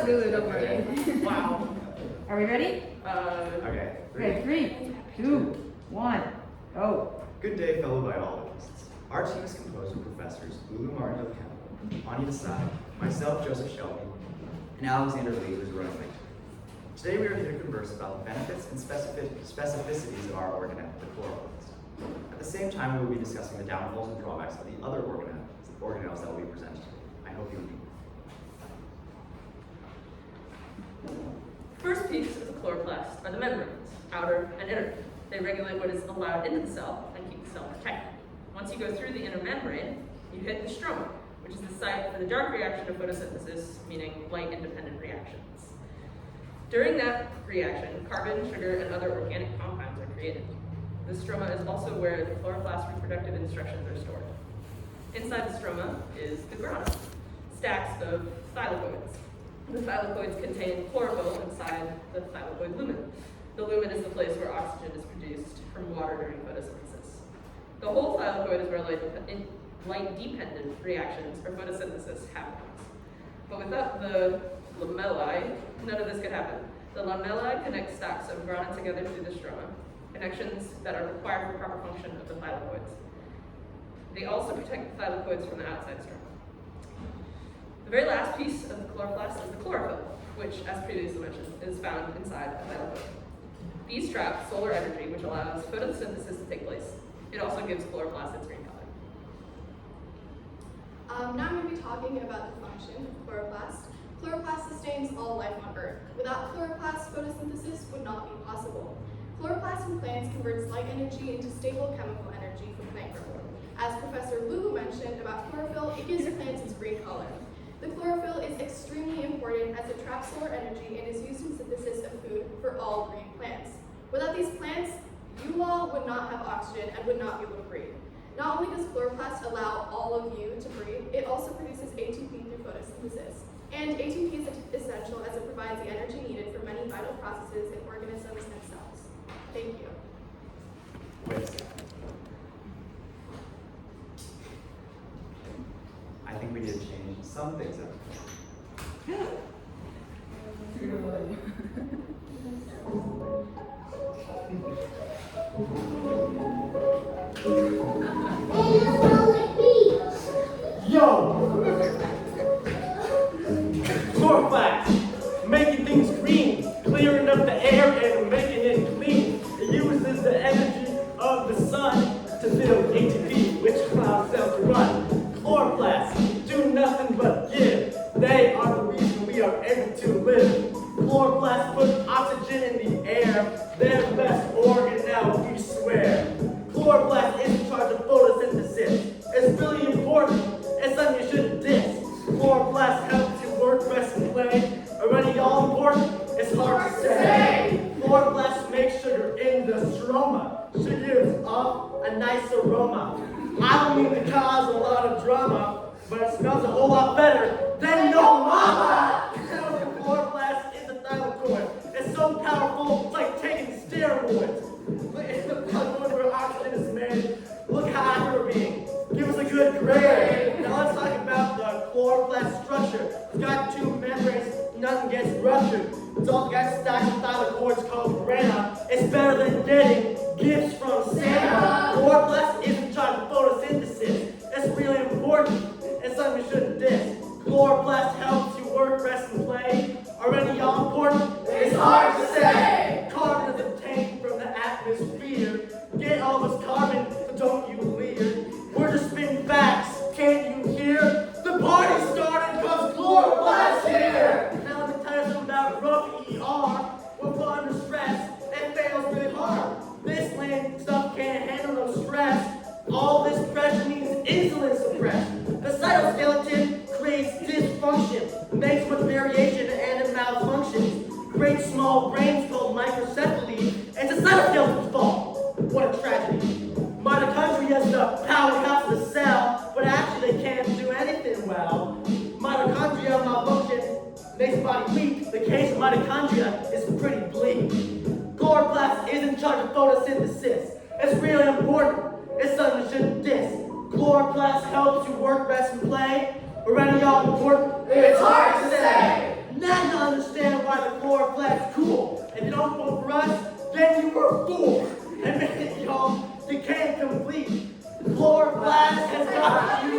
Lulu, don't worry. Wow. Are we ready? Okay. Okay, 3, 2, 1, go. Good day, fellow biologists. Our team is composed of professors Lulu of Chemical, Aanya Desai, myself, Joseph Shelby, and Alexander Lee, who's running late. Today we are here to converse about the benefits and specificities of our organelle, the chloroplast. At the same time, we will be discussing the downfalls and drawbacks of the other organelles that will be presented today. I hope you agree. First piece of the chloroplast are the membranes, outer and inner. They regulate what is allowed into the cell and keep the cell protected. Once you go through the inner membrane, you hit the stroma, which is the site for the dark reaction of photosynthesis, meaning light-independent reactions. During that reaction, carbon, sugar, and other organic compounds are created. The stroma is also where the chloroplast reproductive instructions are stored. Inside the stroma is the grana, stacks of thylakoids. The thylakoids contain chlorophyll inside the thylakoid lumen. The lumen is the place where oxygen is produced from water during photosynthesis. The whole thylakoid is where light-dependent reactions or photosynthesis happens. But without the lamellae, none of this could happen. The lamellae connect stacks of grana together through the stroma, connections that are required for proper function of the thylakoids. They also protect the thylakoids from the outside stroma. The very last piece of the chloroplast is the chlorophyll, which, as previously mentioned, is found inside a thylakoid. These trap solar energy, which allows photosynthesis to take place. It also gives chloroplast its green color. Now I'm going to be talking about the function of chloroplast. Chloroplast sustains all life on Earth. Without chloroplast, photosynthesis would not be possible. Chloroplast in plants converts light energy into stable chemical energy for plant growth. As Professor Lulu mentioned about chlorophyll, it gives plants its green color. The chlorophyll is extremely important as it traps solar energy and is used in synthesis of food for all green plants. Without these plants, you all would not have oxygen and would not be able to breathe. Not only does chloroplast allow all of you to breathe, it also produces ATP through photosynthesis. And ATP is essential as it provides the energy needed for many vital processes in organisms and cells. Thank you. Wait a second. I think we need to change some things up. Yo! Chloroplast, making things green, clearing up the air and making it clean. It uses the energy of the sun to build ATP, which allows cells to run. Chloroplasts do nothing but give. They are the reason we are able to live. Chloroplasts put oxygen in the air. They're the best organelle, we swear. Chloroplast is in charge of photosynthesis. It's really important. It's something you shouldn't diss. Chloroplast helps you work, rest, and play. Already all important? It's hard to say. Chloroplast makes sugar in the stroma. She gives off a nice aroma. I don't mean to cause a lot of drama, but it smells a whole lot better than your mama! The chloroplast is a thylakoid. It's so powerful, it's like taking steroids. It's the thylakoid where oxygen is made. Look how accurate we're being. Give us a good grade. Now let's talk about the chloroplast structure. It's got two membranes, nothing gets ruptured. It's also got stacks of thylakoids called grana. It's better than getting gifts from Santa. Chloroplast is in charge of photosynthesis. It's really important. It's something you shouldn't diss. Chloroplast helps you work, rest, and play. Already all important? It's hard to say. Carbon is obtained from the atmosphere. Get all this carbon, so don't you leer. We're just spitting facts. Can't you hear? The party started because chloroplast here. Now let me tell you something about rough ER. We're put under stress. It fails really hard. This land stuff can't handle no stress. All this pressure means insulin suppressed. The cytoskeleton creates dysfunction, makes much variation and it malfunctions, creates small brains called microcephaly. It's the cytoskeleton's fault. What a tragedy. Mitochondria is the powerhouse of the cell, but actually they can't do anything well. Mitochondria malfunction makes the body weak. The case of mitochondria is pretty bleak. Chloroplast is in charge of photosynthesis. It's really important. It's something you shouldn't diss. Chloroplast helps you work, rest, and play. Already all important? It's hard to say. Now you understand why the chloroplast's cool. If you don't vote for us, then you were a fool. And man, y'all, decay complete. Chloroplast has got you